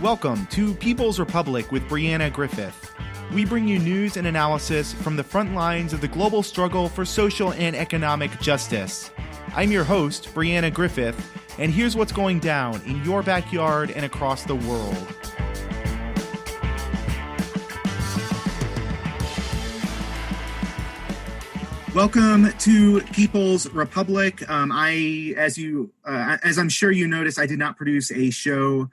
Welcome to People's Republic with Brianna Griffith. We bring you news and analysis from the front lines of the global struggle for social and economic justice. I'm your host, Brianna Griffith, and here's what's going down in your backyard and across the world. Welcome to People's Republic. As I'm sure you noticed, I did not produce a show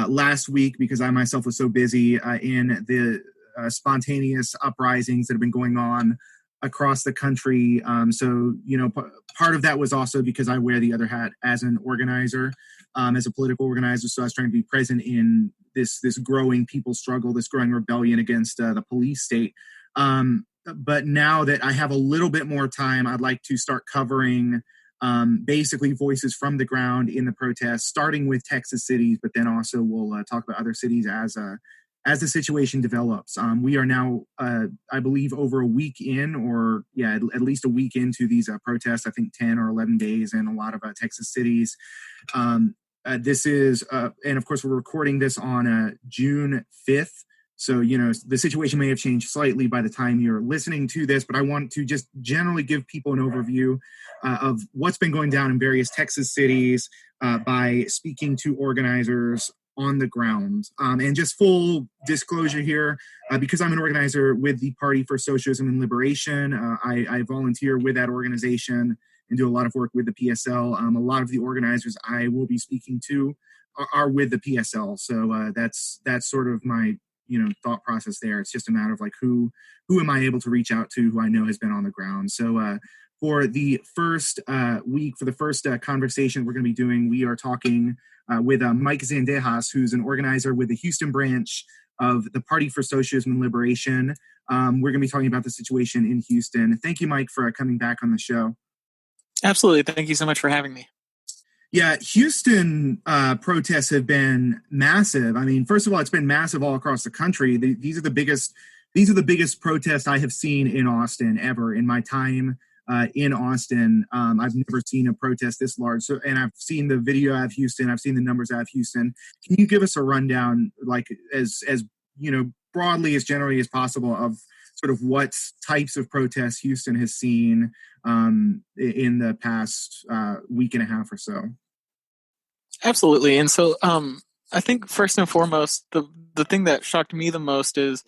last week because I myself was so busy in the spontaneous uprisings that have been going on across the country. Part of that was also because I wear the other hat as an organizer, as a political organizer. So I was trying to be present in this growing people struggle, this growing rebellion against the police state. But now that I have a little bit more time, I'd like to start covering basically voices from the ground in the protests, starting with Texas cities, but then also we'll talk about other cities as the situation develops. We are now, I believe, over a week in, at least a week into these protests, I think 10 or 11 days in a lot of Texas cities. This is, and of course, we're recording this on June 5th. So, the situation may have changed slightly by the time you're listening to this, but I want to just generally give people an overview of what's been going down in various Texas cities by speaking to organizers on the ground. And just full disclosure here, because I'm an organizer with the Party for Socialism and Liberation, I volunteer with that organization and do a lot of work with the PSL. A lot of the organizers I will be speaking to are with the PSL. So that's sort of my thought process there. It's just a matter of like who am I able to reach out to who I know has been on the ground. So for the first week, for the first conversation we're going to be doing, we are talking with Mike Zendejas, who's an organizer with the Houston branch of the Party for Socialism and Liberation. We're going to be talking about the situation in Houston. Thank you, Mike, for coming back on the show. Absolutely. Thank you so much for having me. Yeah, Houston protests have been massive. I mean, first of all, it's been massive all across the country. These are the biggest protests I have seen in Austin ever in my time in Austin. I've never seen a protest this large. So, and I've seen the video out of Houston. I've seen the numbers out of Houston. Can you give us a rundown, like as broadly as generally as possible, of sort of what types of protests Houston has seen in the past week and a half or so? Absolutely. And so I think first and foremost, the thing that shocked me the most is,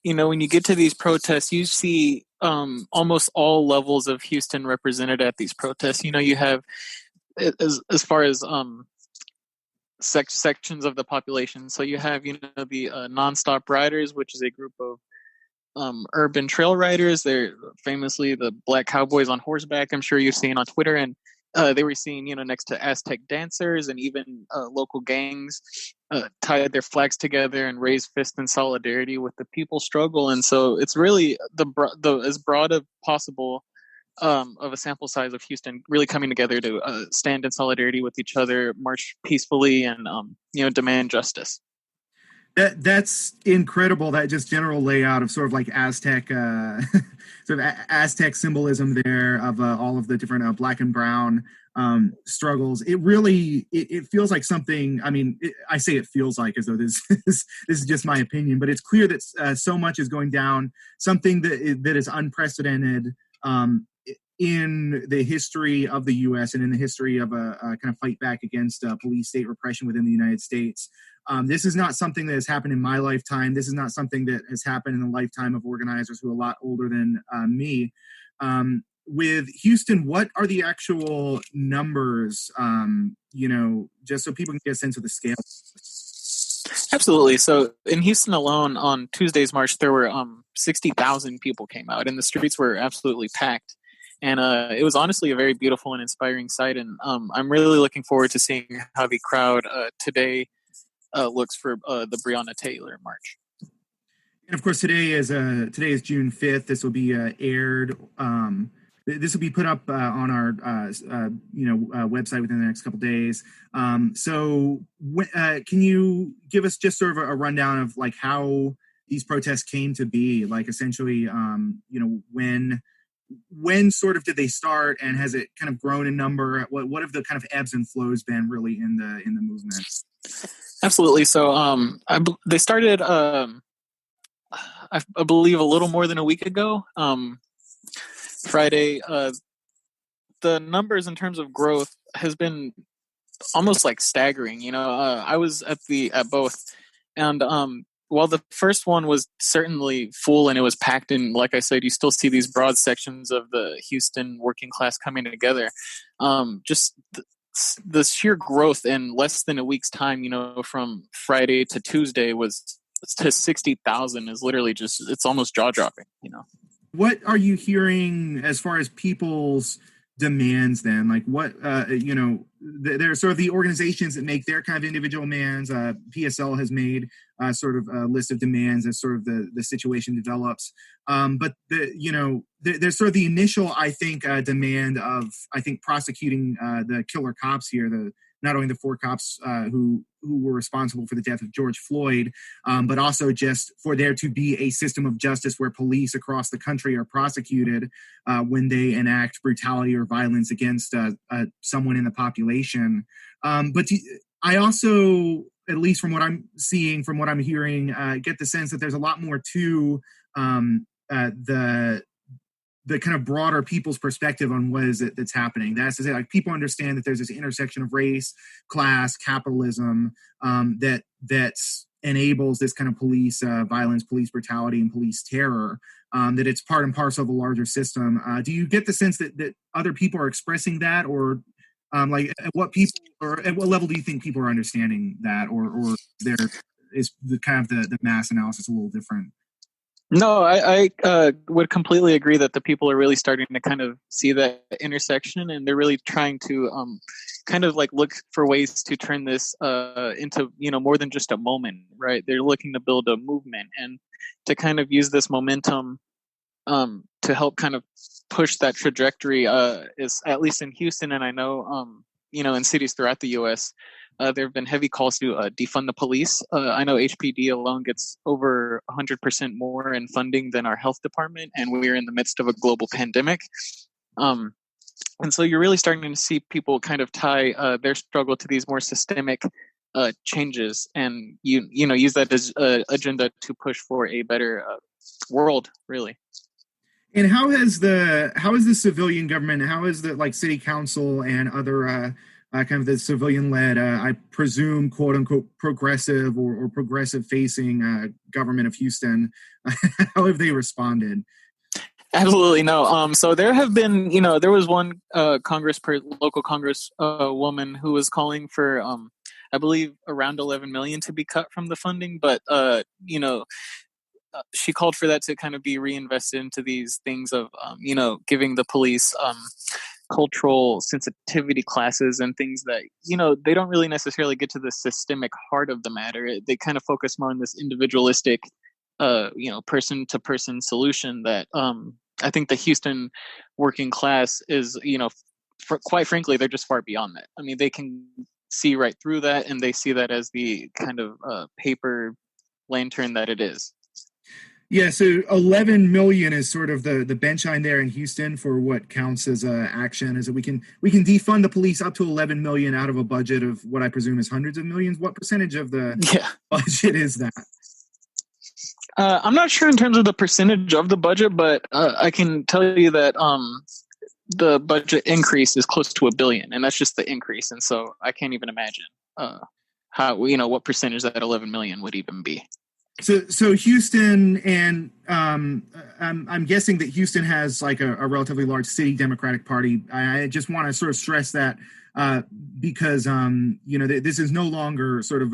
when you get to these protests, you see almost all levels of Houston represented at these protests. You have, as far as sections of the population. So you have, the Nonstop Riders, which is a group of urban trail riders. They're famously the Black Cowboys on horseback. I'm sure you've seen on Twitter, and they were seen, next to Aztec dancers, and even local gangs tied their flags together and raised fists in solidarity with the people struggle. And so it's really the as broad as possible of a sample size of Houston really coming together to stand in solidarity with each other, march peacefully, and demand justice. That's incredible. That just general layout of sort of like Aztec, sort of Aztec symbolism there of all of the different black and brown struggles. It really it feels like something. I mean, I say it feels like as though this is just my opinion, but it's clear that so much is going down. Something that is unprecedented in the history of the U.S. and in the history of a kind of fight back against police state repression within the United States. This is not something that has happened in my lifetime. This is not something that has happened in the lifetime of organizers who are a lot older than me. With Houston, what are the actual numbers, just so people can get a sense of the scale? Absolutely. So in Houston alone, on Tuesday's march, there were 60,000 people came out, and the streets were absolutely packed. And it was honestly a very beautiful and inspiring sight. And I'm really looking forward to seeing how the crowd today looks for the Breonna Taylor March. And of course, today is June 5th. This will be aired. This will be put up on our website within the next couple days. So can you give us just sort of a rundown of like how these protests came to be? Like essentially, when sort of did they start, and has it kind of grown in number? What have the kind of ebbs and flows been really in the movement? Absolutely. So they started, I believe, a little more than a week ago. Friday. The numbers in terms of growth has been almost like staggering. I was at both, and while the first one was certainly full and it was packed in, like I said, you still see these broad sections of the Houston working class coming together. Just the sheer growth in less than a week's time, from Friday to Tuesday was to 60,000 is literally it's almost jaw dropping. What are you hearing as far as people's demands then? Like what, there are sort of the organizations that make their kind of individual demands. PSL has made sort of a list of demands as sort of the situation develops. But there's sort of the initial, I think, demand of, I think, prosecuting the killer cops here, not only the 4 cops who were responsible for the death of George Floyd, but also just for there to be a system of justice where police across the country are prosecuted when they enact brutality or violence against someone in the population. But I also, at least from what I'm seeing, from what I'm hearing, get the sense that there's a lot more to the kind of broader people's perspective on what is it that's happening. That's to say, like, people understand that there's this intersection of race, class, capitalism that enables this kind of police violence, police brutality, and police terror. That it's part and parcel of a larger system. Do you get the sense that other people are expressing that, or like at what level do you think people are understanding that, or there is the kind of the mass analysis a little different? No, I would completely agree that the people are really starting to kind of see that intersection, and they're really trying to kind of like look for ways to turn this into more than just a moment, right? They're looking to build a movement and to kind of use this momentum to help kind of push that trajectory. Is at least in Houston, and I know in cities throughout the U.S. There have been heavy calls to defund the police. I know HPD alone gets over 100% more in funding than our health department, and we're in the midst of a global pandemic. And so you're really starting to see people kind of tie their struggle to these more systemic changes, and use that as an agenda to push for a better world, really. And how is the civilian government, how is the city council and other kind of the civilian-led, I presume, quote-unquote, progressive or progressive-facing government of Houston, how have they responded? Absolutely no. So there have been, there was one local Congress woman who was calling for, I believe, around 11 million to be cut from the funding, but she called for that to kind of be reinvested into these things of, giving the police cultural sensitivity classes and things that, they don't really necessarily get to the systemic heart of the matter. They kind of focus more on this individualistic, person-to-person solution that I think the Houston working class is, quite frankly, they're just far beyond that. I mean, they can see right through that, and they see that as the kind of paper lantern that it is. Yeah, so 11 million is sort of the bench line there in Houston for what counts as action. Is that we can defund the police up to 11 million out of a budget of what I presume is hundreds of millions. What percentage of the budget is that? I'm not sure in terms of the percentage of the budget, but I can tell you that the budget increase is close to $1 billion, and that's just the increase. And so I can't even imagine how what percentage that 11 million would even be. So Houston, and I'm guessing that Houston has like a relatively large city Democratic Party. I just want to sort of stress that because this is no longer sort of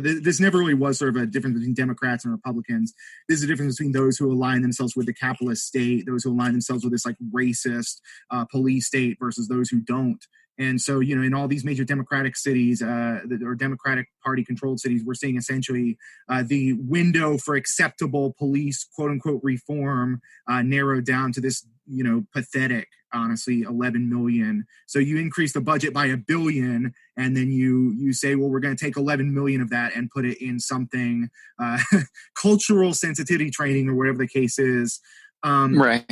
this never really was sort of a difference between Democrats and Republicans. This is a difference between those who align themselves with the capitalist state, those who align themselves with this like racist police state, versus those who don't. And so, in all these major Democratic cities or Democratic Party-controlled cities, we're seeing essentially the window for acceptable police, quote-unquote, reform narrowed down to this, pathetic, honestly, 11 million. So you increase the budget by $1 billion, and then you say, well, we're going to take 11 million of that and put it in something, cultural sensitivity training or whatever the case is. Right.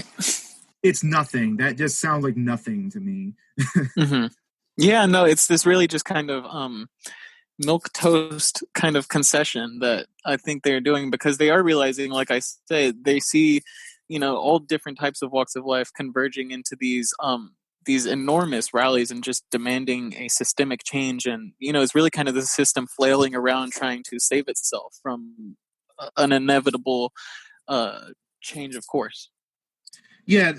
It's nothing. That just sounds like nothing to me. Mm-hmm. Yeah, no, it's this really just kind of milquetoast kind of concession that I think they're doing, because they are realizing, like I said, they see, all different types of walks of life converging into these enormous rallies and just demanding a systemic change. And, it's really kind of the system flailing around trying to save itself from an inevitable change of course. Yeah,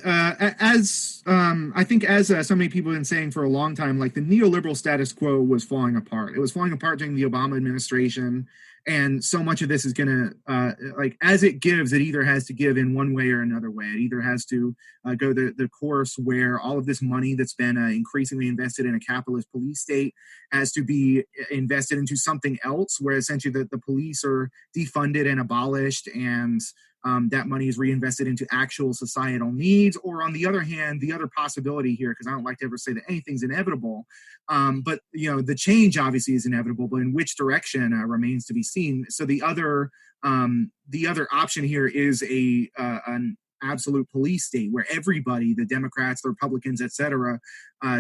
as I think, as so many people have been saying for a long time, like the neoliberal status quo was falling apart. It was falling apart during the Obama administration, and so much of this is going to, like, as it gives, it either has to give in one way or another way. It either has to go the course where all of this money that's been increasingly invested in a capitalist police state has to be invested into something else, where essentially the police are defunded and abolished, and that money is reinvested into actual societal needs. Or on the other hand, the other possibility here, because I don't like to ever say that anything's inevitable, but the change obviously is inevitable, but in which direction remains to be seen. So the other option here is an absolute police state where everybody, the Democrats, the Republicans, etc.,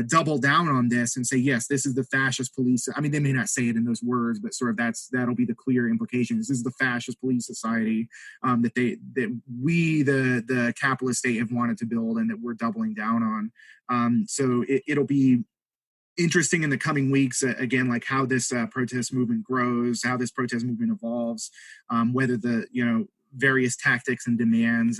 double down on this and say, yes, this is the fascist police. I mean, they may not say it in those words, but sort of that'll be the clear implication. This is the fascist police society that we, the capitalist state, have wanted to build, and that we're doubling down on. So it'll be interesting in the coming weeks, again, like how this protest movement grows, how this protest movement evolves, whether the various tactics and demands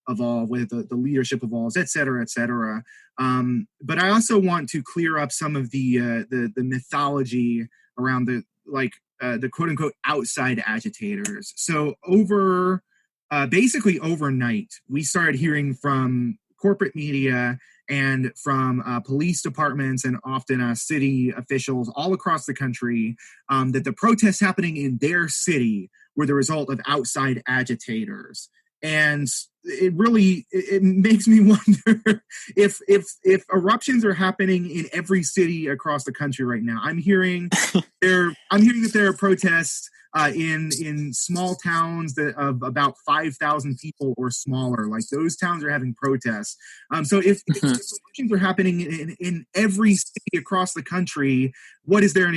evolve, whether the leadership evolves, et cetera, et cetera. But I also want to clear up some of the mythology around the quote unquote outside agitators. So basically overnight, we started hearing from corporate media and from police departments and often city officials all across the country that the protests happening in their city were the result of outside agitators. And it makes me wonder if eruptions are happening in every city across the country right now. I'm hearing that there are protests in small towns of about 5,000 people or smaller. Like, those towns are having protests. So if eruptions are happening in every city across the country, what is there?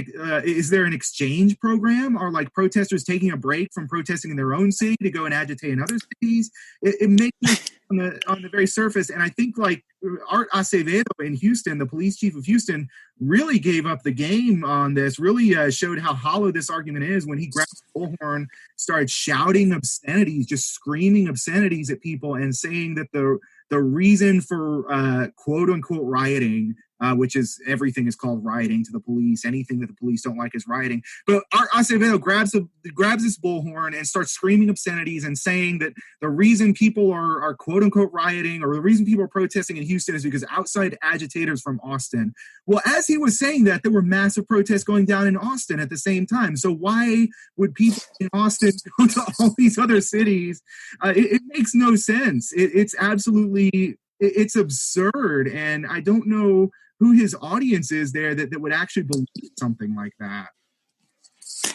Is there an exchange program? Are like protesters taking a break from protesting in their own city to go and agitate in other cities? It makes me on the very surface, and I think like Art Acevedo in Houston, the police chief of Houston, really gave up the game on this, really showed how hollow this argument is when he grabbed the bullhorn, started shouting obscenities, just screaming obscenities at people and saying that the reason for quote unquote rioting, which is everything is called rioting to the police. Anything that the police don't like is rioting. But Acevedo grabs this bullhorn and starts screaming obscenities and saying that the reason people are quote unquote rioting, or the reason people are protesting in Houston, is because outside agitators from Austin. Well, as he was saying that, there were massive protests going down in Austin at the same time. So why would people in Austin go to all these other cities? It makes no sense. It's absolutely, it's absurd. And I don't know who his audience is there that would actually believe something like that.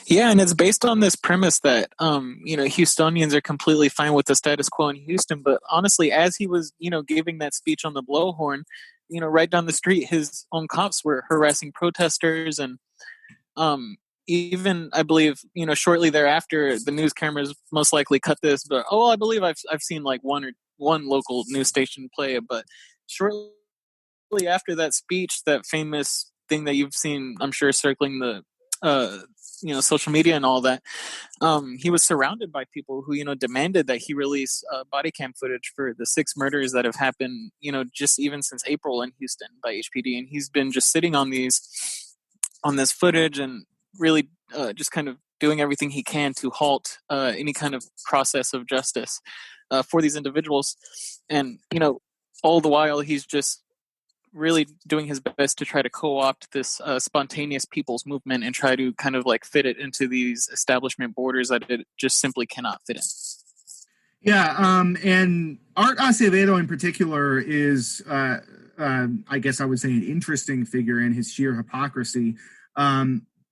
Yeah, and it's based on this premise that Houstonians are completely fine with the status quo in Houston. But honestly, as he was giving that speech on the blowhorn, right down the street, his own cops were harassing protesters, and even I believe shortly thereafter, the news cameras most likely cut this, but I believe I've seen like one local news station play it, but shortly after that speech, that famous thing that you've seen, I'm sure, circling the social media and all that, he was surrounded by people who demanded that he release body cam footage for the 6 murders that have happened just even since April in Houston by HPD, and he's been just sitting on this footage and really just kind of doing everything he can to halt any kind of process of justice for these individuals. And all the while he's just really doing his best to try to co-opt this spontaneous people's movement and try to kind of like fit it into these establishment borders that it just simply cannot fit in. Yeah, and Art Acevedo in particular is, I guess I would say, an interesting figure in his sheer hypocrisy,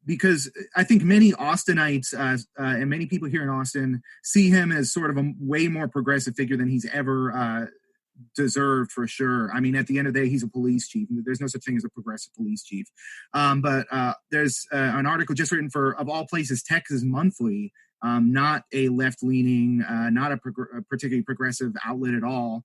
because I think many Austinites and many people here in Austin see him as sort of a way more progressive figure than he's ever deserved for sure. I mean, at the end of the day, he's a police chief. There's no such thing as a progressive police chief. But there's an article just written for, of all places, Texas Monthly, not a left-leaning, not a particularly progressive outlet at all,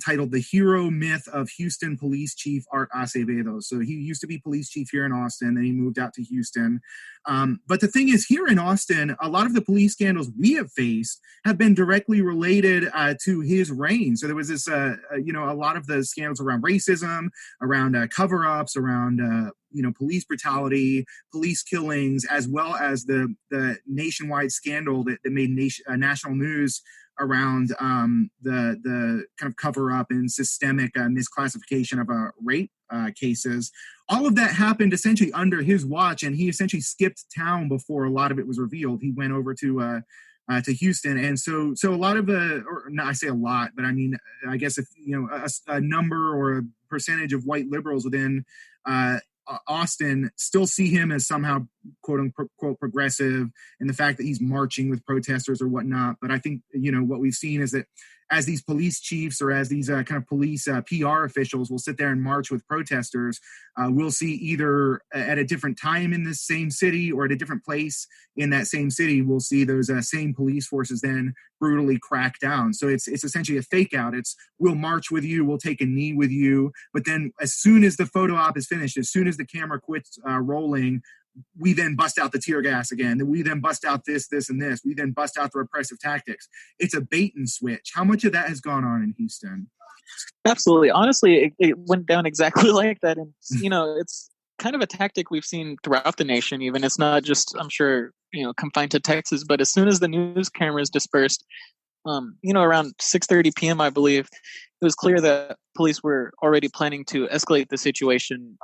titled "The Hero Myth of Houston Police Chief Art Acevedo." So he used to be police chief here in Austin, then he moved out to Houston. But the thing is, here in Austin, a lot of the police scandals we have faced have been directly related to his reign. So there was this, a lot of the scandals around racism, around cover-ups, around police brutality, police killings, as well as the nationwide scandal that made national news around the kind of cover-up and systemic misclassification of rape cases. All of that happened essentially under his watch, and he essentially skipped town before a lot of it was revealed. He went over to Houston, and so a lot of I say a lot, but I mean, I guess if a number or a percentage of white liberals within Austin still see him as somehow quote unquote progressive, and the fact that he's marching with protesters or whatnot. But I think what we've seen is that as these police chiefs or as these kind of police PR officials will sit there and march with protesters, we'll see either at a different time in this same city or at a different place in that same city, we'll see those same police forces then brutally crack down. So it's essentially a fake out. It's, we'll march with you, we'll take a knee with you, but then as soon as the photo op is finished, as soon as the camera quits rolling, we then bust out the tear gas again. We then bust out this, and this. We then bust out the repressive tactics. It's a bait and switch. How much of that has gone on in Houston? Absolutely. Honestly, it went down exactly like that. And, it's kind of a tactic we've seen throughout the nation, even. It's not just, I'm sure, confined to Texas, but as soon as the news cameras dispersed, around 6:30 p.m., I believe, it was clear that police were already planning to escalate the situation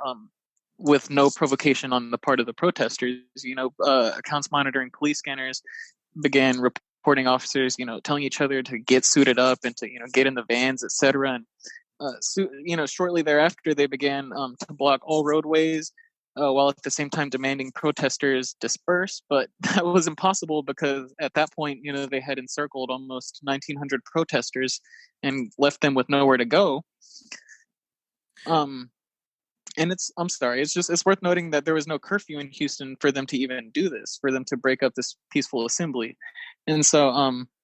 with no provocation on the part of the protesters. Accounts monitoring police scanners began reporting officers, telling each other to get suited up and to, get in the vans, etc. And, shortly thereafter, they began to block all roadways while at the same time demanding protesters disperse. But that was impossible because at that point, they had encircled almost 1,900 protesters and left them with nowhere to go. And it's worth noting that there was no curfew in Houston for them to even do this, for them to break up this peaceful assembly. And so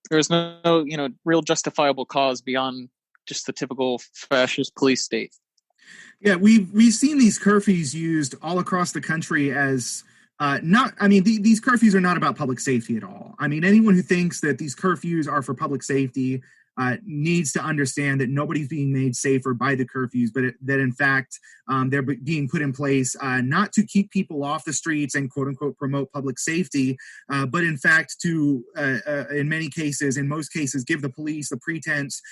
there was no, real justifiable cause beyond just the typical fascist police state. Yeah, we've seen these curfews used all across the country as these curfews are not about public safety at all. I mean, anyone who thinks that these curfews are for public safety needs to understand that nobody's being made safer by the curfews, but that in fact they're being put in place not to keep people off the streets and quote unquote promote public safety, but in fact to, in most cases, give the police the pretense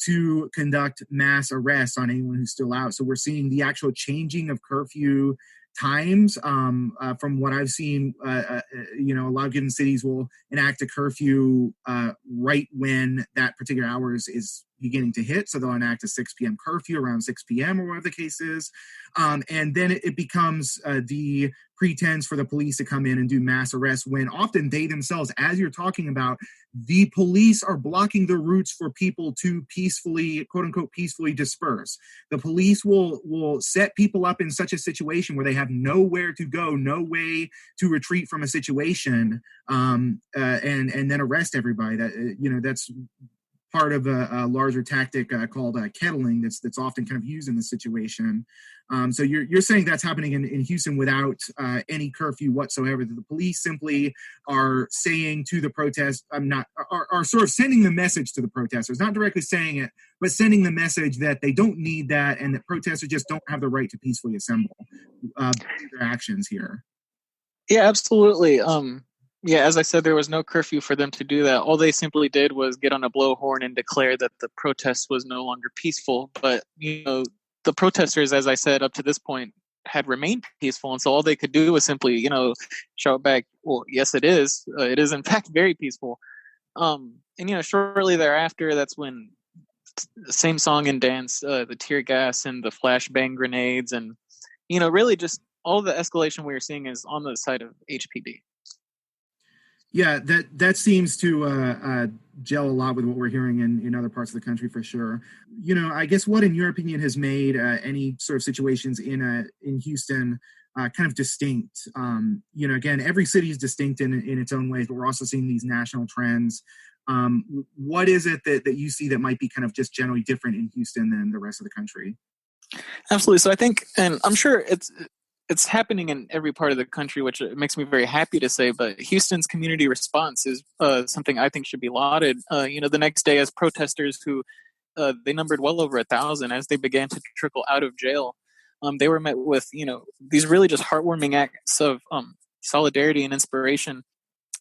to conduct mass arrests on anyone who's still out. So we're seeing the actual changing of curfew times. From what I've seen, a lot of given cities will enact a curfew right when that particular hour is beginning to hit. So they'll enact a 6 p.m. curfew around 6 p.m. or whatever the case is. And then it becomes the pretense for the police to come in and do mass arrests when often they themselves, as you're talking about, the police are blocking the routes for people to peacefully, quote unquote, peacefully disperse. The police will set people up in such a situation where they have nowhere to go, no way to retreat from a situation, and then arrest everybody. That's part of a larger tactic called kettling that's often kind of used in this situation. So you're saying that's happening in Houston without any curfew whatsoever, that the police simply are saying to the protest, are sort of sending the message to the protesters, not directly saying it, but sending the message that they don't need that and that protesters just don't have the right to peacefully assemble their actions here. Yeah, absolutely. As I said, there was no curfew for them to do that. All they simply did was get on a blowhorn and declare that the protest was no longer peaceful. But, the protesters, as I said, up to this point, had remained peaceful. And so all they could do was simply, shout back, well, yes, it is. It is, in fact, very peaceful. Shortly thereafter, that's when the same song and dance, the tear gas and the flashbang grenades and, really just all the escalation we are seeing is on the side of HPD. Yeah, that seems to gel a lot with what we're hearing in other parts of the country for sure. I guess what, in your opinion, has made any sort of situations in Houston kind of distinct? Again, every city is distinct in its own ways, but we're also seeing these national trends. What is it that you see that might be kind of just generally different in Houston than the rest of the country? Absolutely. So I think, and I'm sure it's happening in every part of the country, which makes me very happy to say. But Houston's community response is something I think should be lauded. The next day, as protesters who they numbered well over 1,000, as they began to trickle out of jail, they were met with these really just heartwarming acts of solidarity and inspiration.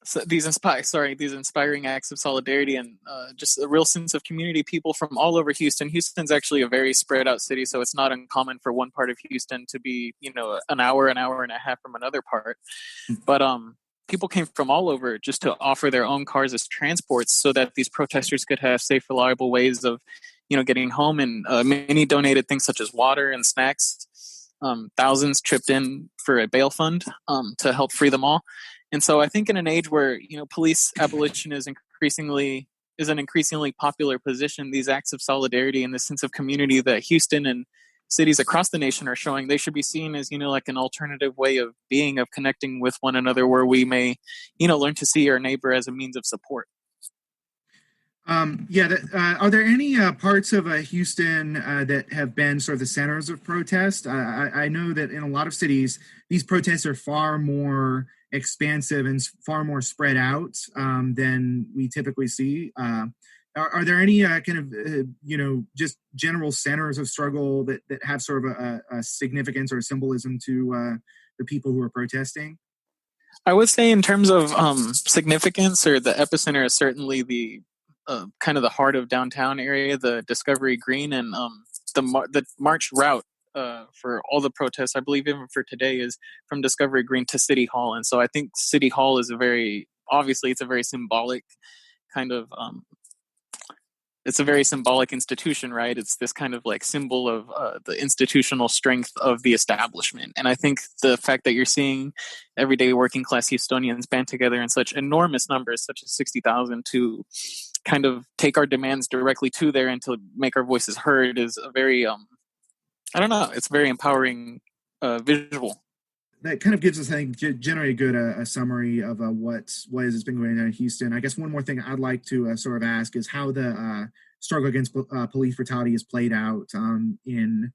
So these inspiring acts of solidarity and just a real sense of community. People from all over Houston. Houston's actually a very spread out city, so it's not uncommon for one part of Houston to be an hour and a half from another part. But people came from all over just to offer their own cars as transports so that these protesters could have safe, reliable ways of getting home. And many donated things such as water and snacks. Thousands chipped in for a bail fund to help free them all. And so I think in an age where police abolition is an increasingly popular position, these acts of solidarity and the sense of community that Houston and cities across the nation are showing, they should be seen as like an alternative way of being, of connecting with one another, where we may learn to see our neighbor as a means of support. Are there any parts of Houston that have been sort of the centers of protest? I know that in a lot of cities, these protests are far more expansive and far more spread out than we typically see. Are there any kind of, just general centers of struggle that have sort of a significance or a symbolism to the people who are protesting? I would say in terms of significance, or the epicenter is certainly the kind of the heart of downtown area, the Discovery Green, and the march route for all the protests, I believe even for today, is from Discovery Green to City Hall. And so I think City Hall is it's a very symbolic kind of it's a very symbolic institution, right? It's this kind of like symbol of the institutional strength of the establishment. And I think the fact that you're seeing everyday working class Houstonians band together in such enormous numbers, such as 60,000, to kind of take our demands directly to there and to make our voices heard is a very, it's a very empowering visual. That kind of gives us, I think, generally a good a summary of what has been going on in Houston. I guess one more thing I'd like to sort of ask is how the struggle against police brutality is played out in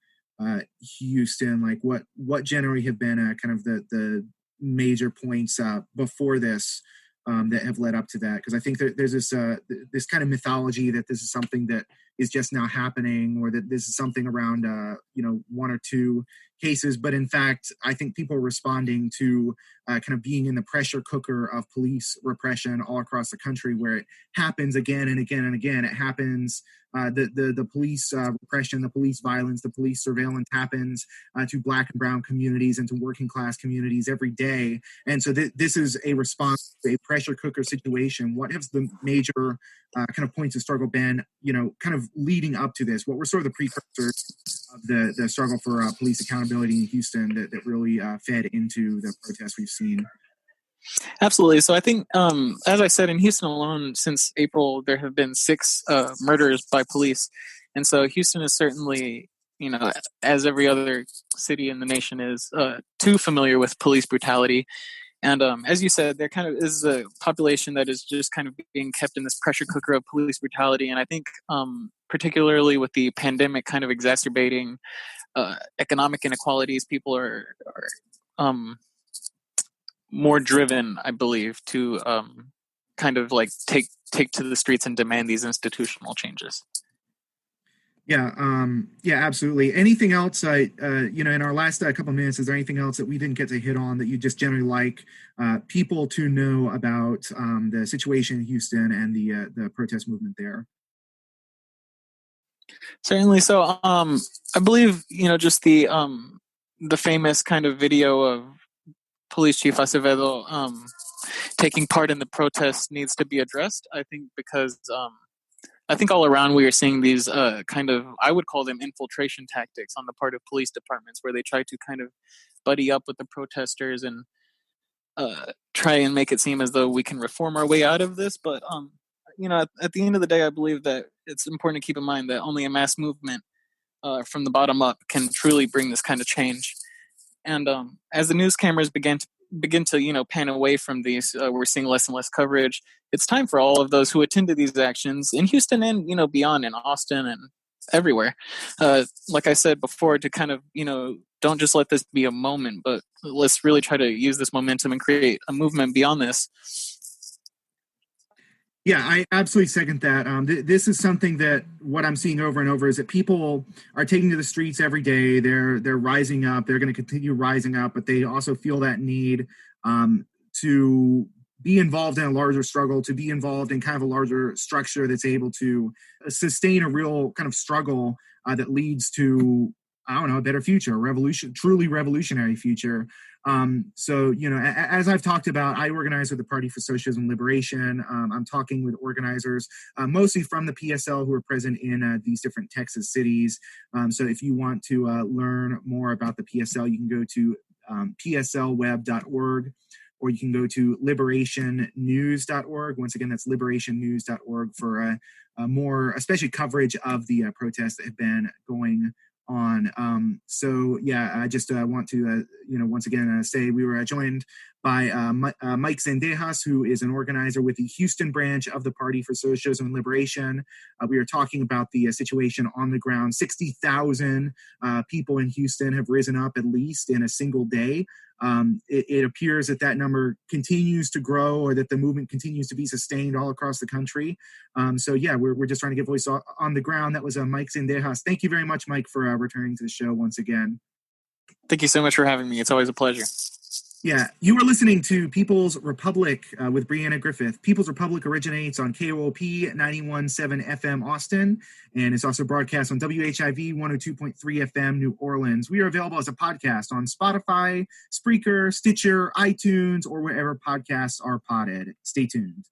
Houston. Like what generally have been kind of the major points before this that have led up to that? Because I think that there's this kind of mythology that this is something that is just now happening, or that this is something around one or two cases. But in fact, I think people are responding to kind of being in the pressure cooker of police repression all across the country, where it happens again and again and again. It happens. The police repression, the police violence, the police surveillance happens to Black and brown communities and to working class communities every day. And so this is a response to a pressure cooker situation. What has the major kind of points of struggle been, kind of leading up to this? What were sort of the precursors of the struggle for police accountability in Houston that really fed into the protests we've seen? Absolutely. So I think, as I said, in Houston alone, since April, there have been 6 murders by police. And so Houston is certainly, as every other city in the nation is, too familiar with police brutality. And as you said, there kind of is a population that is just kind of being kept in this pressure cooker of police brutality. And I think particularly with the pandemic kind of exacerbating economic inequalities, people are more driven, I believe, to kind of like take to the streets and demand these institutional changes. Yeah, absolutely. Anything else, in our last couple of minutes, is there anything else that we didn't get to hit on that you just generally like people to know about the situation in Houston and the protest movement there? Certainly. So I believe, just the famous kind of video of Police Chief Acevedo taking part in the protest needs to be addressed, I think, because I think all around we are seeing these kind of, I would call them infiltration tactics on the part of police departments, where they try to kind of buddy up with the protesters and try and make it seem as though we can reform our way out of this. But at the end of the day, I believe that it's important to keep in mind that only a mass movement from the bottom up can truly bring this kind of change. And as the news cameras begin to pan away from these, we're seeing less and less coverage. It's time for all of those who attended these actions in Houston and beyond, in Austin and everywhere, like I said before, to kind of don't just let this be a moment, but let's really try to use this momentum and create a movement beyond this. Yeah, I absolutely second that. This is something that what I'm seeing over and over is that people are taking to the streets every day. They're rising up. They're going to continue rising up, but they also feel that need to be involved in a larger struggle, to be involved in kind of a larger structure that's able to sustain a real kind of struggle that leads to, I don't know, a better future, a revolution, truly revolutionary future. So, as I've talked about, I organize with the Party for Socialism and Liberation. I'm talking with organizers, mostly from the PSL, who are present in these different Texas cities. So if you want to learn more about the PSL, you can go to pslweb.org, or you can go to liberationnews.org. Once again, that's liberationnews.org for more, especially coverage of the protests that have been going on. So yeah, I just want to once again say we were joined by Mike Zendejas, who is an organizer with the Houston branch of the Party for Socialism and Liberation. We are talking about the situation on the ground. 60,000 people in Houston have risen up at least in a single day. It appears that number continues to grow, or that the movement continues to be sustained all across the country. So yeah, we're just trying to get voice on the ground. That was Mike Zendejas. Thank you very much, Mike, for returning to the show once again. Thank you so much for having me. It's always a pleasure. Yeah, you are listening to People's Republic with Brianna Griffith. People's Republic originates on KOOP 91.7 FM Austin, and it's also broadcast on WHIV 102.3 FM New Orleans. We are available as a podcast on Spotify, Spreaker, Stitcher, iTunes, or wherever podcasts are podded. Stay tuned.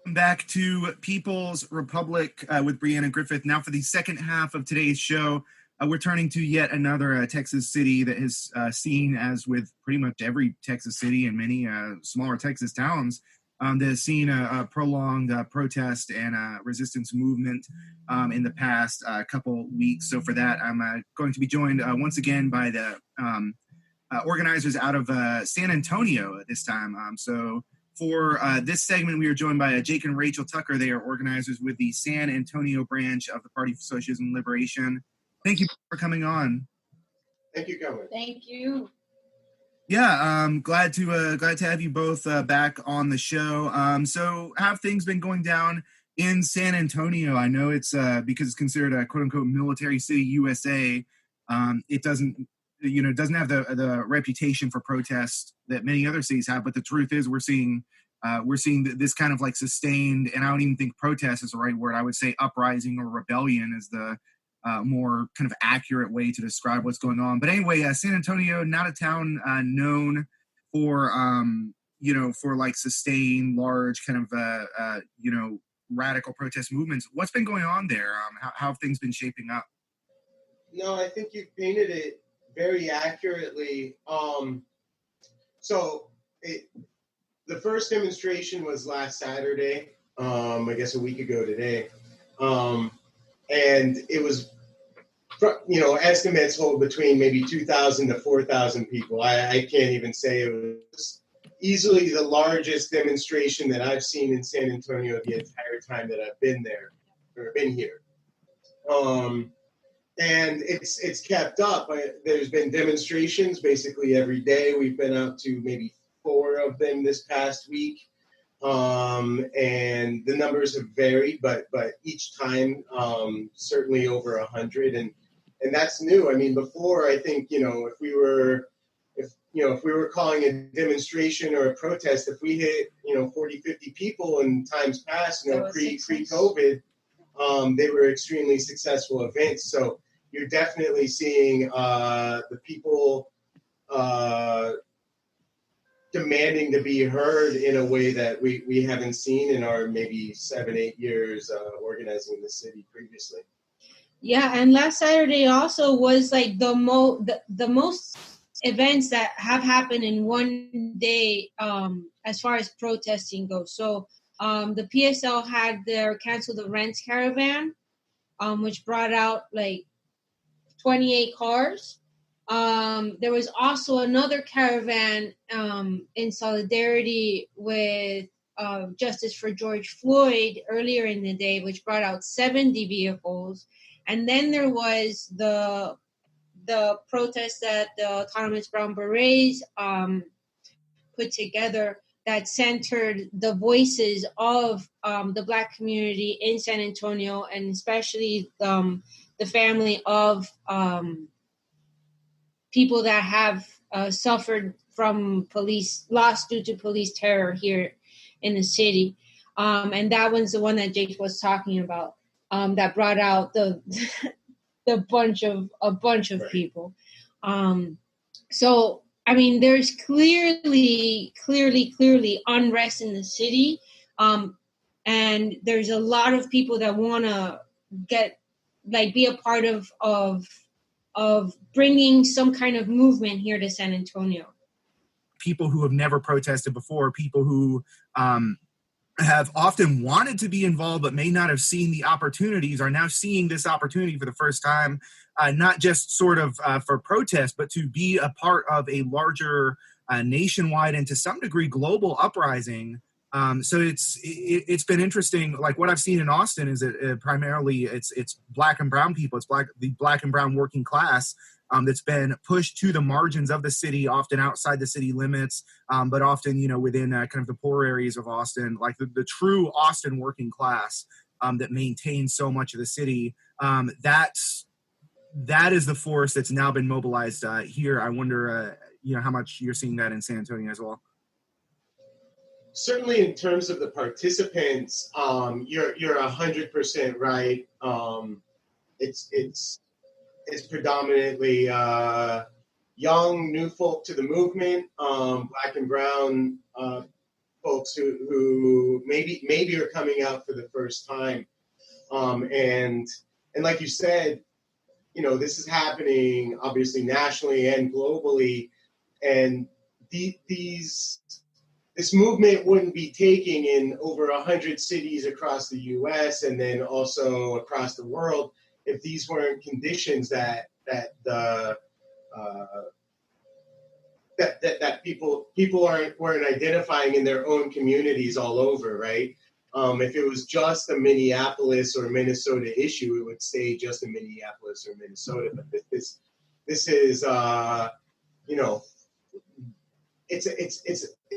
Back to People's Republic with Brianna Griffith. Now for the second half of today's show, we're turning to yet another Texas city that has seen, as with pretty much every Texas city and many smaller Texas towns, that has seen a prolonged protest and resistance movement in the past couple weeks. So for that, I'm going to be joined once again by the organizers out of San Antonio this time. For this segment, we are joined by Jake and Rachell Tucker. They are organizers with the San Antonio branch of the Party for Socialism and Liberation. Thank you for coming on. Thank you, Cohen. Thank you. Yeah, glad to have you both back on the show. So, how have things been going down in San Antonio? I know it's because it's considered a quote unquote military city, USA. It doesn't have the reputation for protest that many other cities have. But the truth is, we're seeing this kind of like sustained, and I don't even think protest is the right word. I would say uprising or rebellion is the more kind of accurate way to describe what's going on. But anyway, San Antonio, not a town known for for like sustained large kind of radical protest movements. What's been going on there? How have things been shaping up? No, I think you've painted it very accurately. The first demonstration was last Saturday, I guess a week ago today. And it was, estimates hold between maybe 2,000 to 4,000 people. I can't even say it was, easily the largest demonstration that I've seen in San Antonio the entire time that I've been there or been here. And it's kept up. There's been demonstrations basically every day. We've been up to maybe 4 of them this past week. And the numbers have varied, but each time certainly over 100. And that's new. I mean, before, I think, if we were calling a demonstration or a protest, if we hit, 40, 50 people in times past, pre-COVID, they were extremely successful events. So you're definitely seeing the people demanding to be heard in a way that we haven't seen in our maybe 7-8 years organizing the city previously. Yeah, and last Saturday also was like the most events that have happened in one day as far as protesting goes. So the PSL had their Cancel the Rents caravan, which brought out like 28 cars. There was also another caravan in solidarity with Justice for George Floyd earlier in the day, which brought out 70 vehicles. And then there was the protest that the Autonomous Brown Berets put together that centered the voices of the Black community in San Antonio, and especially the family of people that have suffered from police loss due to police terror here in the city. And that one's the one that Jake was talking about, that brought out a bunch of right. people. So, I mean, there's clearly unrest in the city. And there's a lot of people that want to be a part of bringing some kind of movement here to San Antonio. People who have never protested before, people who have often wanted to be involved but may not have seen the opportunities, are now seeing this opportunity for the first time, not just sort of for protest, but to be a part of a larger nationwide and to some degree global uprising. So it's been interesting. Like what I've seen in Austin is that primarily it's Black and brown people. It's the Black and brown working class that's been pushed to the margins of the city, often outside the city limits, but often within kind of the poor areas of Austin, like the true Austin working class that maintains so much of the city. That is the force that's now been mobilized here. I wonder, how much you're seeing that in San Antonio as well. Certainly, in terms of the participants, you're 100% right. It's predominantly young, new folk to the movement, Black and brown folks who maybe are coming out for the first time, and like you said, this is happening obviously nationally and globally, and this movement wouldn't be taking in over 100 cities across the U.S. and then also across the world if these weren't conditions that people weren't identifying in their own communities all over, right? If it was just a Minneapolis or Minnesota issue, it would stay just in Minneapolis or Minnesota. But this is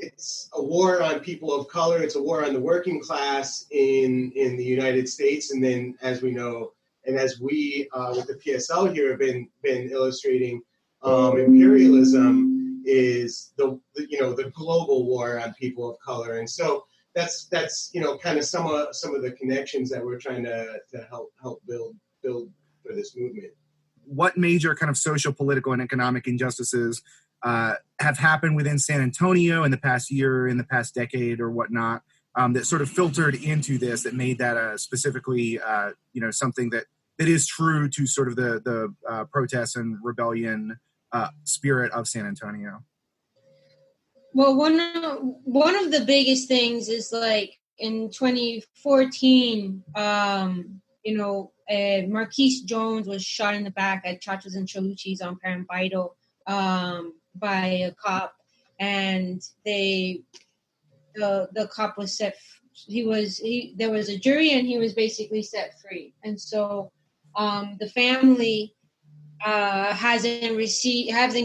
it's a war on people of color. It's a war on the working class in the United States. And then, as we know, and as we with the PSL here have been illustrating, imperialism is the global war on people of color. And so that's kind of some of the connections that we're trying to help build for this movement. What major kind of social, political, and economic injustices have happened within San Antonio in the past year, in the past decade, or whatnot, that sort of filtered into this, that made that specifically, something that is true to sort of the protest and rebellion spirit of San Antonio? Well, one of the biggest things is like in 2014, Marquise Jones was shot in the back at Chachos and Chaluchis on Parambido by a cop. and the cop was there was a jury, and he was basically set free. And so the family hasn't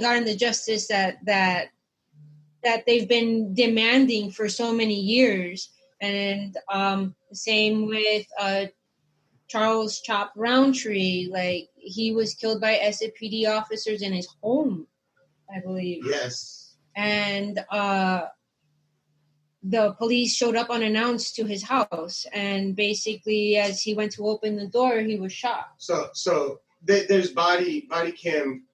gotten the justice that they've been demanding for so many years. And the same with Charles Chop Roundtree. Like, he was killed by SAPD officers in his home, I believe. Yes. And the police showed up unannounced to his house, and basically, as he went to open the door, he was shot. So there's body cam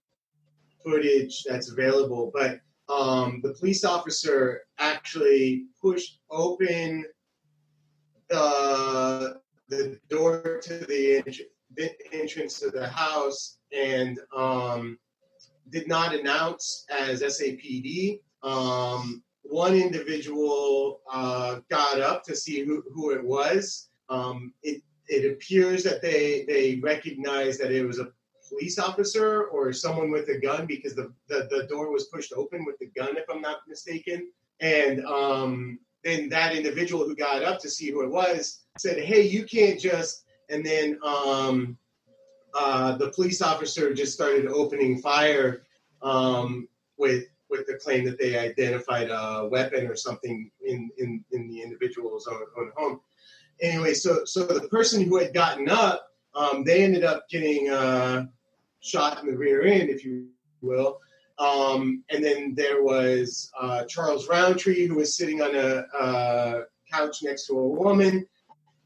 footage that's available, but the police officer actually pushed open the door to the entrance to the house and did not announce as SAPD. One individual got up to see who it was. It appears that they recognized that it was a police officer or someone with a gun, because the door was pushed open with the gun, if I'm not mistaken. And then that individual who got up to see who it was said, "Hey, you can't just," and then the police officer just started opening fire with the claim that they identified a weapon or something in the individual's own home. Anyway, so the person who had gotten up, they ended up getting shot in the rear end, if you will. And then there was Charles Roundtree, who was sitting on a couch next to a woman,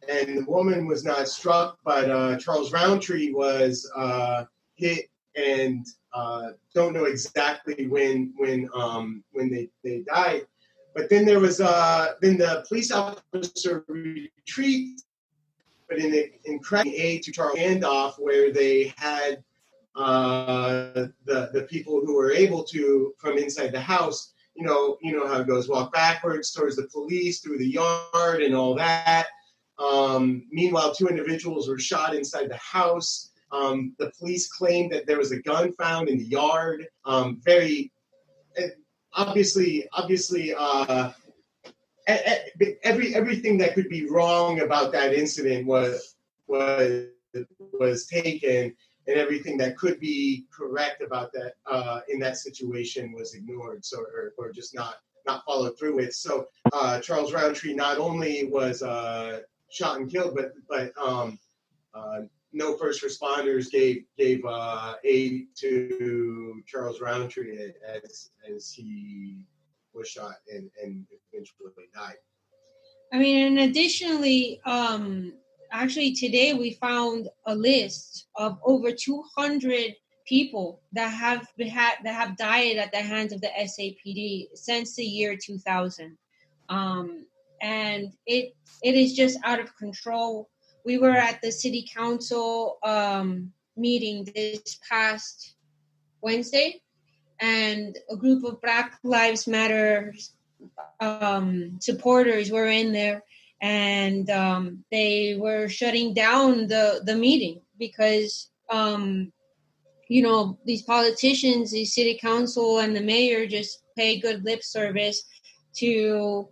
and the woman was not struck, but Charles Roundtree was hit, and don't know exactly when they died. But then there was then the police officer retreat, but in cracking aid to Charles handoff, where they had the people who were able to, from inside the house, you know how it goes, walk backwards towards the police through the yard and all that. Meanwhile, 2 individuals were shot inside the house. The police claimed that there was a gun found in the yard. Very obviously, everything that could be wrong about that incident was taken, and everything that could be correct about that in that situation was ignored, so or just not followed through with. So Charles Roundtree not only was shot and killed, but no first responders gave aid to Charles Roundtree as he was shot and eventually died. I mean, and additionally, actually today we found a list of over 200 people that have died at the hands of the SAPD since the year 2000, and it is just out of control. We were at the city council meeting this past Wednesday, and a group of Black Lives Matter supporters were in there, and they were shutting down the meeting because these politicians, the city council and the mayor just pay good lip service to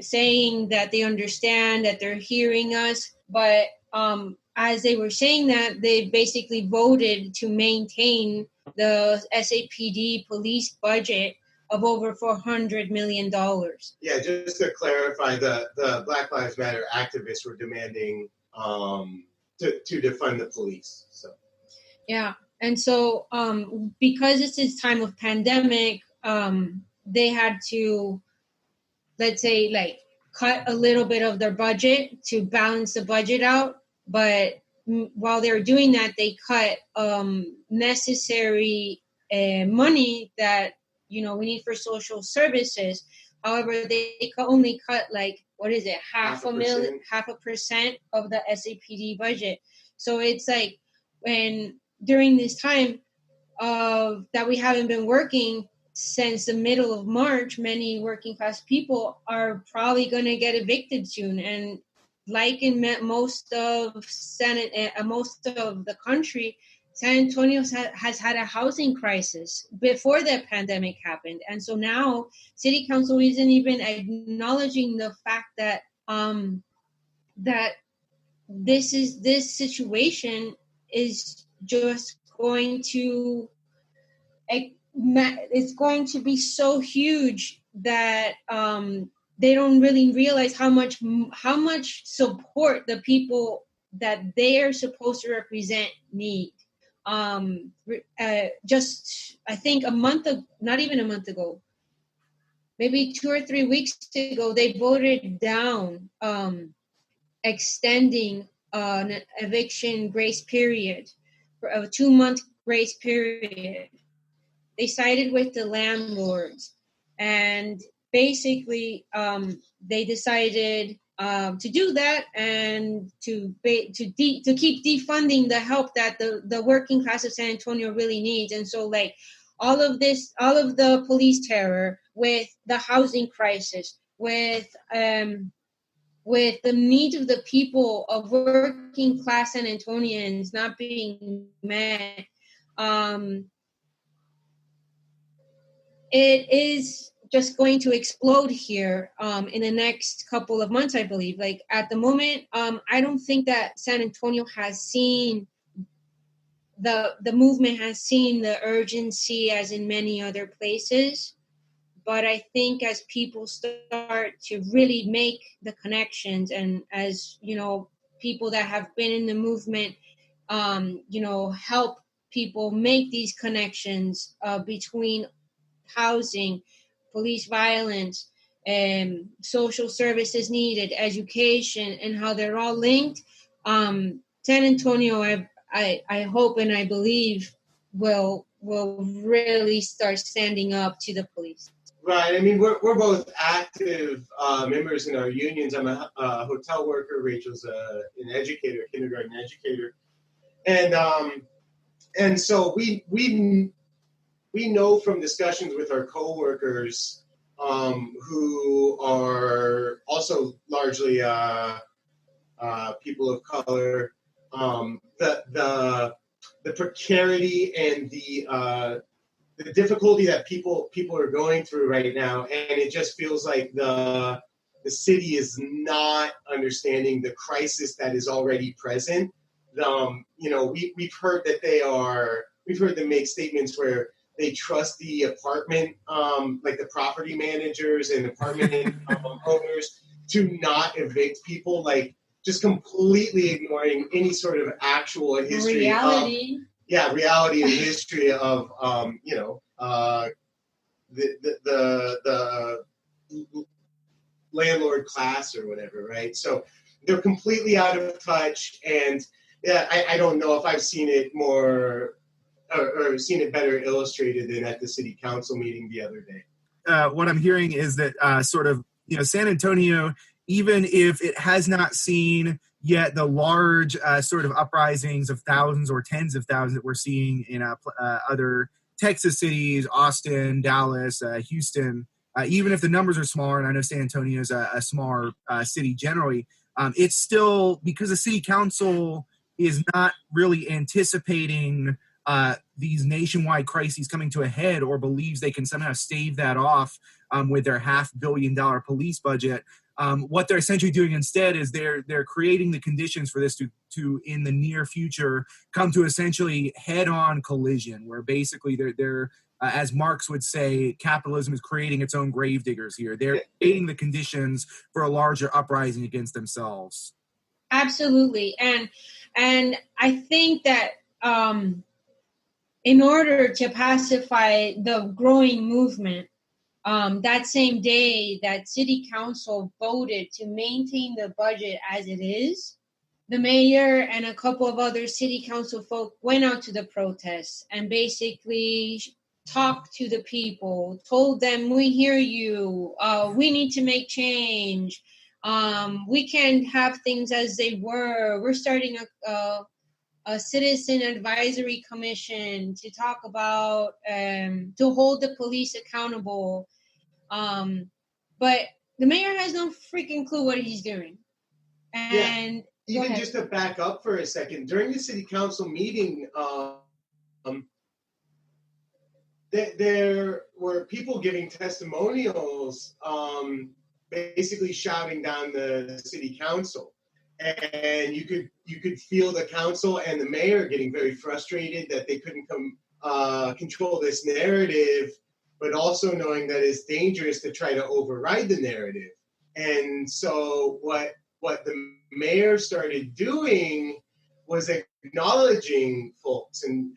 saying that they understand, that they're hearing us, but as they were saying that, they basically voted to maintain the SAPD police budget of over $400 million. Yeah, just to clarify, the Black Lives Matter activists were demanding to defund the police. So yeah, and so because it's this time of pandemic, they had to, let's say, like, cut a little bit of their budget to balance the budget out. But while they were doing that, they cut necessary money that we need for social services. However, they only cut half a percent of the SAPD budget. So it's like, when during this time that we haven't been working since the middle of March, many working class people are probably going to get evicted soon. And like in most of the country, San Antonio has had a housing crisis before the pandemic happened. And so now city council isn't even acknowledging the fact that that this situation is just going to, it's going to be so huge that they don't really realize how much support the people that they are supposed to represent need. Just I think not even a month ago, maybe 2 or 3 weeks ago, they voted down extending an eviction grace period for a 2-month grace period. They sided with the landlords, and basically they decided to do that and to keep defunding the help that the working class of San Antonio really needs. And so, like, all of the police terror, with the housing crisis, with the needs of the people, of working class San Antonians not being met, it is just going to explode here in the next couple of months, I believe. Like, at the moment, I don't think that San Antonio has seen the movement has seen the urgency as in many other places. But I think as people start to really make the connections, and as, people that have been in the movement, help people make these connections between housing, police violence, social services needed, education, and how they're all linked. San Antonio, I hope and I believe will really start standing up to the police. Right. I mean, we're both active members in our unions. I'm a hotel worker. Rachel's an educator, a kindergarten educator, and so we know from discussions with our coworkers who are also largely people of color, the precarity and the difficulty that people are going through right now, and it just feels like the city is not understanding the crisis that is already present. We've heard that we've heard them make statements where they trust the apartment, like the property managers and apartment owners, to not evict people, like just completely ignoring any sort of actual history. Reality. Reality and history of the landlord class or whatever, right? So they're completely out of touch, and I don't know if I've seen it more or seen it better illustrated than at the city council meeting the other day. What I'm hearing is that San Antonio, even if it has not seen yet the large sort of uprisings of thousands or tens of thousands that we're seeing in other Texas cities, Austin, Dallas, Houston, even if the numbers are smaller, and I know San Antonio is a smaller city generally, it's still, because the city council is not really anticipating these nationwide crises coming to a head, or believes they can somehow stave that off with their $500 million police budget. What they're essentially doing instead is they're creating the conditions for this to in the near future come to essentially head-on collision, where basically they're as Marx would say, capitalism is creating its own gravediggers here. They're creating the conditions for a larger uprising against themselves. Absolutely, and I think that in order to pacify the growing movement, that same day that city council voted to maintain the budget as it is, the mayor and a couple of other city council folk went out to the protests and basically talked to the people, told them, we hear you, we need to make change, we can't have things as they were, we're starting a citizen advisory commission to talk about, to hold the police accountable. But the mayor has no freaking clue what he's doing. And even just to back up for a second, during the city council meeting, there were people giving testimonials, basically shouting down the city council, and you could feel the council and the mayor getting very frustrated that they couldn't control this narrative, but also knowing that it's dangerous to try to override the narrative. And so what the mayor started doing was acknowledging folks and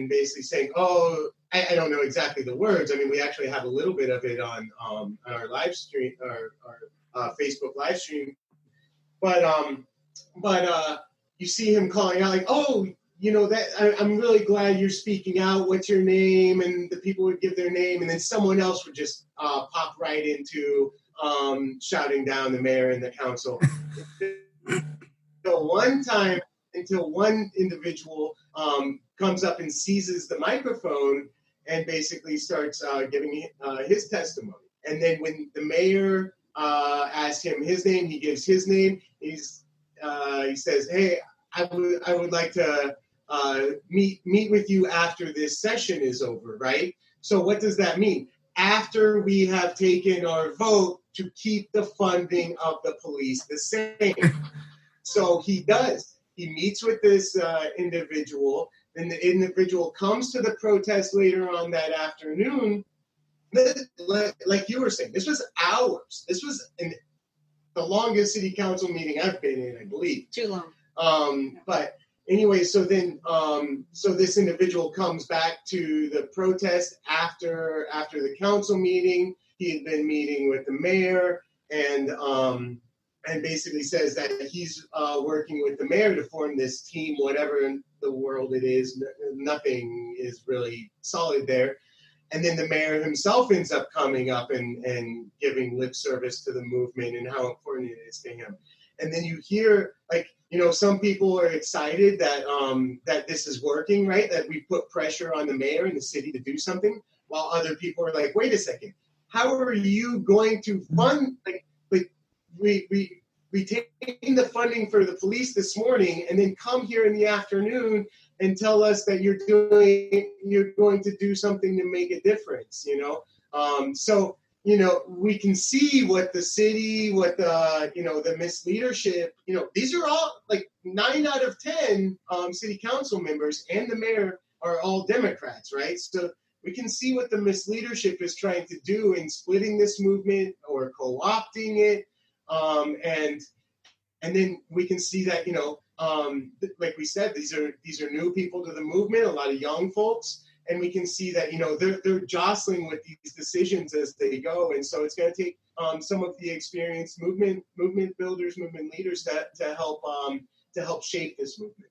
basically saying, oh, I don't know exactly the words. I mean, we actually have a little bit of it on our live stream, our Facebook live stream. But you see him calling out like, oh, you know, that I'm really glad you're speaking out. What's your name? And the people would give their name, and then someone else would just pop right into shouting down the mayor and the council. Until one individual comes up and seizes the microphone and basically starts giving his testimony. And then when the mayor asks him his name, he gives his name. He says, "Hey, I would like to meet with you after this session is over," right? So what does that mean? After we have taken our vote to keep the funding of the police the same. So he does. He meets with this individual. Then the individual comes to the protest later on that afternoon. Like you were saying, this was hours. This was the longest city council meeting I've been in, I believe. Too long. But anyway, so this individual comes back to the protest after the council meeting. He had been meeting with the mayor and basically says that he's working with the mayor to form this team, whatever in the world it is. Nothing is really solid there. And then the mayor himself ends up coming up and giving lip service to the movement and how important it is to him. And then you hear, like, you know, some people are excited that that this is working, right? That we put pressure on the mayor and the city to do something, while other people are like, wait a second, how are you going to fund, like we taking the funding for the police this morning and then come here in the afternoon and tell us that you're going to do something to make a difference, you know? So, you know, we can see what the city, what the, you know, the misleadership, you know, these are all like 9 out of 10 city council members and the mayor are all Democrats, right? So we can see what the misleadership is trying to do in splitting this movement or co-opting it. And then we can see that, you know, like we said, these are new people to the movement, a lot of young folks, and we can see that, you know, they're jostling with these decisions as they go, and so it's going to take some of the experienced movement builders, movement leaders to help shape this movement.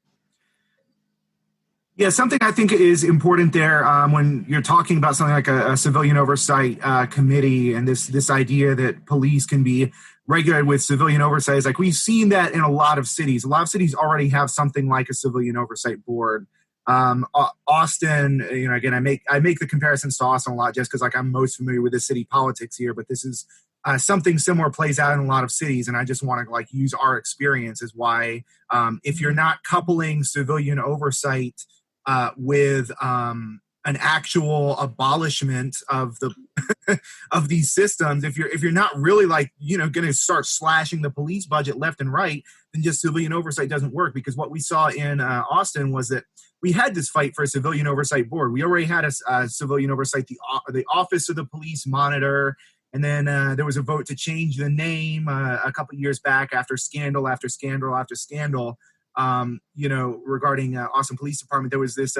Yeah, something I think is important there when you're talking about something like a civilian oversight committee and this idea that police can be regulated with civilian oversight is like we've seen that in a lot of cities. A lot of cities already have something like a civilian oversight board. Austin, you know, again, I make the comparisons to Austin a lot just because like I'm most familiar with the city politics here, but this is something similar plays out in a lot of cities, and I just want to like use our experience as why if you're not coupling civilian oversight with an actual abolishment of the of these systems, if you're not really like, you know, going to start slashing the police budget left and right, then just civilian oversight doesn't work. Because what we saw in Austin was that we had this fight for a civilian oversight board. We already had a civilian oversight, the Office of the Police Monitor, and then there was a vote to change the name a couple of years back after scandal after scandal after scandal. You know, regarding Austin Police Department, there was this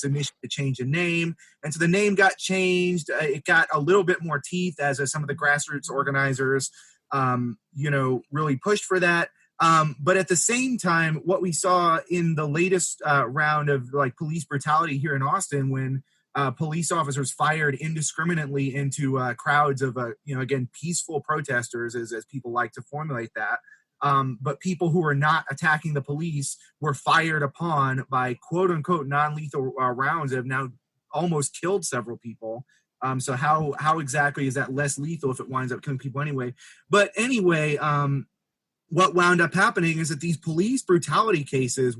initiative to change the name, and so the name got changed. It got a little bit more teeth as some of the grassroots organizers, you know, really pushed for that. But at the same time, what we saw in the latest round of like police brutality here in Austin, when police officers fired indiscriminately into crowds of, you know, again, peaceful protesters, as people like to formulate that. But people who were not attacking the police were fired upon by quote unquote non-lethal rounds that have now almost killed several people. So how exactly is that less lethal if it winds up killing people anyway? But anyway, what wound up happening is that these police brutality cases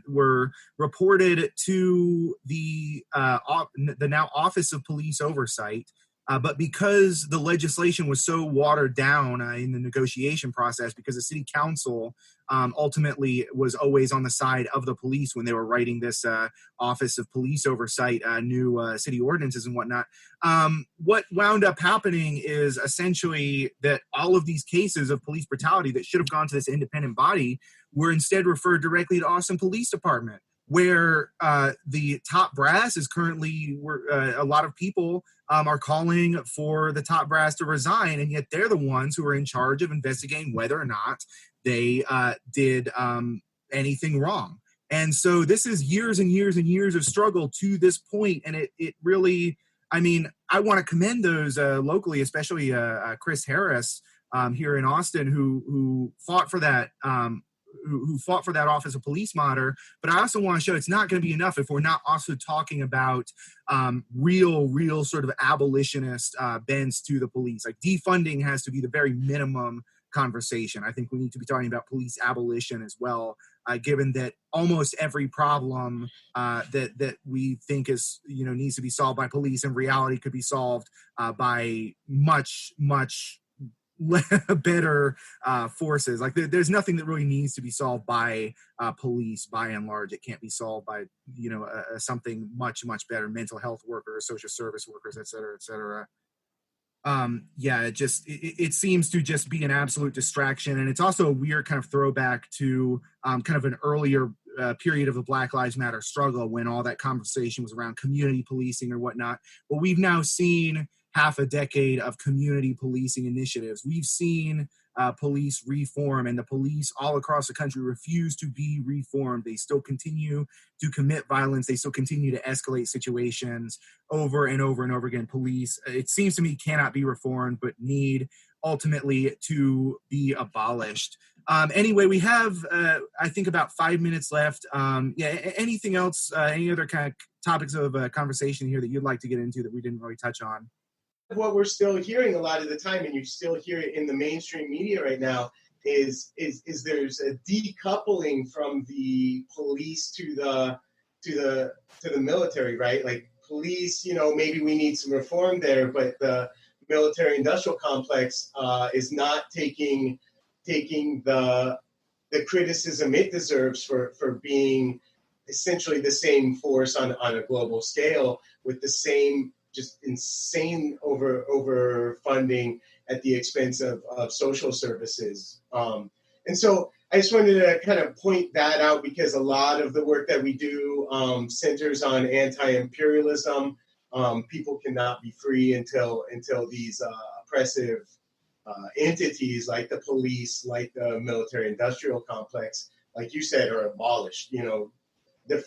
were reported to the now Office of Police Oversight. But because the legislation was so watered down in the negotiation process, because the city council ultimately was always on the side of the police when they were writing this Office of Police Oversight new city ordinances and whatnot, what wound up happening is essentially that all of these cases of police brutality that should have gone to this independent body were instead referred directly to Austin Police Department, where the top brass is currently, a lot of people are calling for the top brass to resign, and yet they're the ones who are in charge of investigating whether or not they did anything wrong. And so this is years and years and years of struggle to this point, and it really, I mean, I want to commend those locally, especially Chris Harris here in Austin, who fought for that. Who fought for that Office of Police Monitor, but I also want to show it's not going to be enough if we're not also talking about real sort of abolitionist bends to the police. Like defunding has to be the very minimum conversation. I think we need to be talking about police abolition as well, given that almost every problem that we think is, needs to be solved by police in reality could be solved by much better forces. Like there's nothing that really needs to be solved by police by and large. It can't be solved by something much better, mental health workers, social service workers, et cetera. It seems to just be an absolute distraction, and it's also a weird kind of throwback to kind of an earlier period of the Black Lives Matter struggle when all that conversation was around community policing or whatnot. But we've now seen half a decade of community policing initiatives. We've seen police reform, and the police all across the country refuse to be reformed. They still continue to commit violence. They still continue to escalate situations over and over and over again. Police, it seems to me, cannot be reformed, but need ultimately to be abolished. Anyway, we have, I think, about 5 minutes left. Anything else, any other kind of topics of conversation here that you'd like to get into that we didn't really touch on? What we're still hearing a lot of the time, and you still hear it in the mainstream media right now, is there's a decoupling from the police to the military, right? Like police, maybe we need some reform there, but the military industrial complex is not taking the criticism it deserves for being essentially the same force on a global scale with the same just insane over funding at the expense of social services. And so I just wanted to kind of point that out because a lot of the work that we do centers on anti-imperialism. People cannot be free until these oppressive entities like the police, like the military industrial complex, like you said, are abolished. The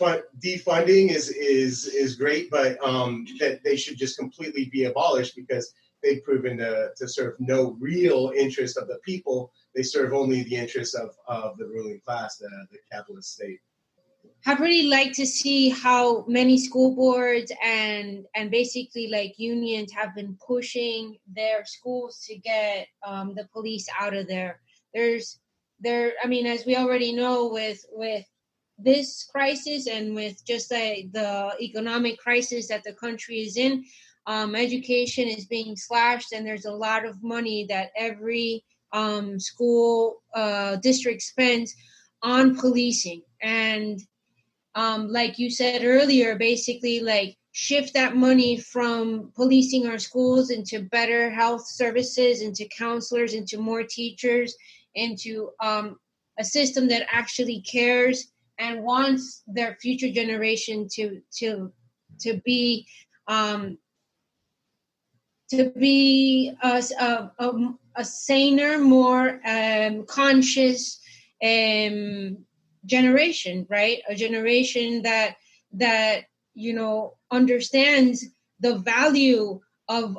defunding is great, but that they should just completely be abolished because they've proven to serve no real interest of the people. They serve only the interests of the ruling class, the capitalist state. I'd really like to see how many school boards and basically like unions have been pushing their schools to get the police out of there. As we already know with this crisis and with just the economic crisis that the country is in, education is being slashed, and there's a lot of money that every school district spends on policing. And like you said earlier, basically like shift that money from policing our schools into better health services, into counselors, into more teachers, into a system that actually cares and wants their future generation to be a saner, more conscious generation, right? A generation that understands the value of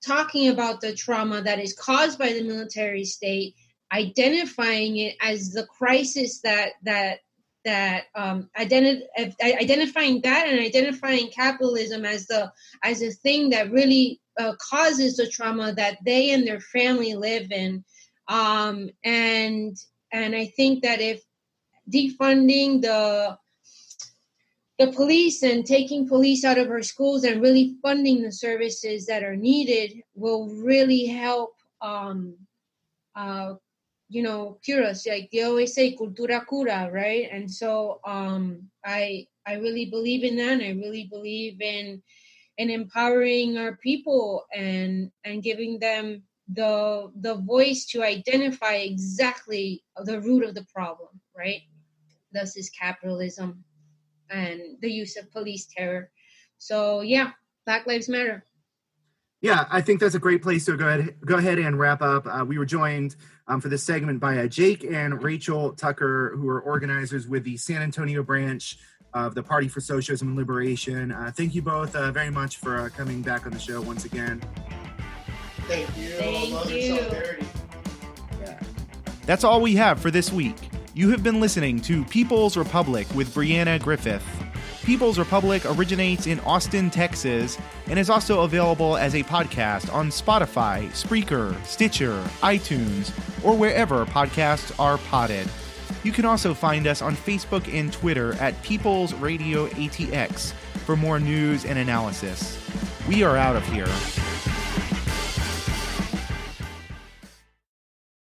talking about the trauma that is caused by the military state, identifying it as the crisis identifying that and identifying capitalism as a thing that really causes the trauma that they and their family live in, And I think that if defunding the police and taking police out of our schools and really funding the services that are needed will really help, cure us. Like they always say, cultura cura, right? And so I really believe in that. I really believe in empowering our people and giving them the voice to identify exactly the root of the problem, right? Thus is capitalism and the use of police terror. So yeah, Black Lives Matter. Yeah, I think that's a great place to go ahead and wrap up. We were joined for this segment by Jake and Rachell Tucker, who are organizers with the San Antonio branch of the Party for Socialism and Liberation. Thank you both very much for coming back on the show once again. Thank you. Thank you. Yeah. That's all we have for this week. You have been listening to People's Republic with Brianna Griffith. People's Republic originates in Austin, Texas, and is also available as a podcast on Spotify, Spreaker, Stitcher, iTunes, or wherever podcasts are podded. You can also find us on Facebook and Twitter at People's Radio ATX for more news and analysis. We are out of here.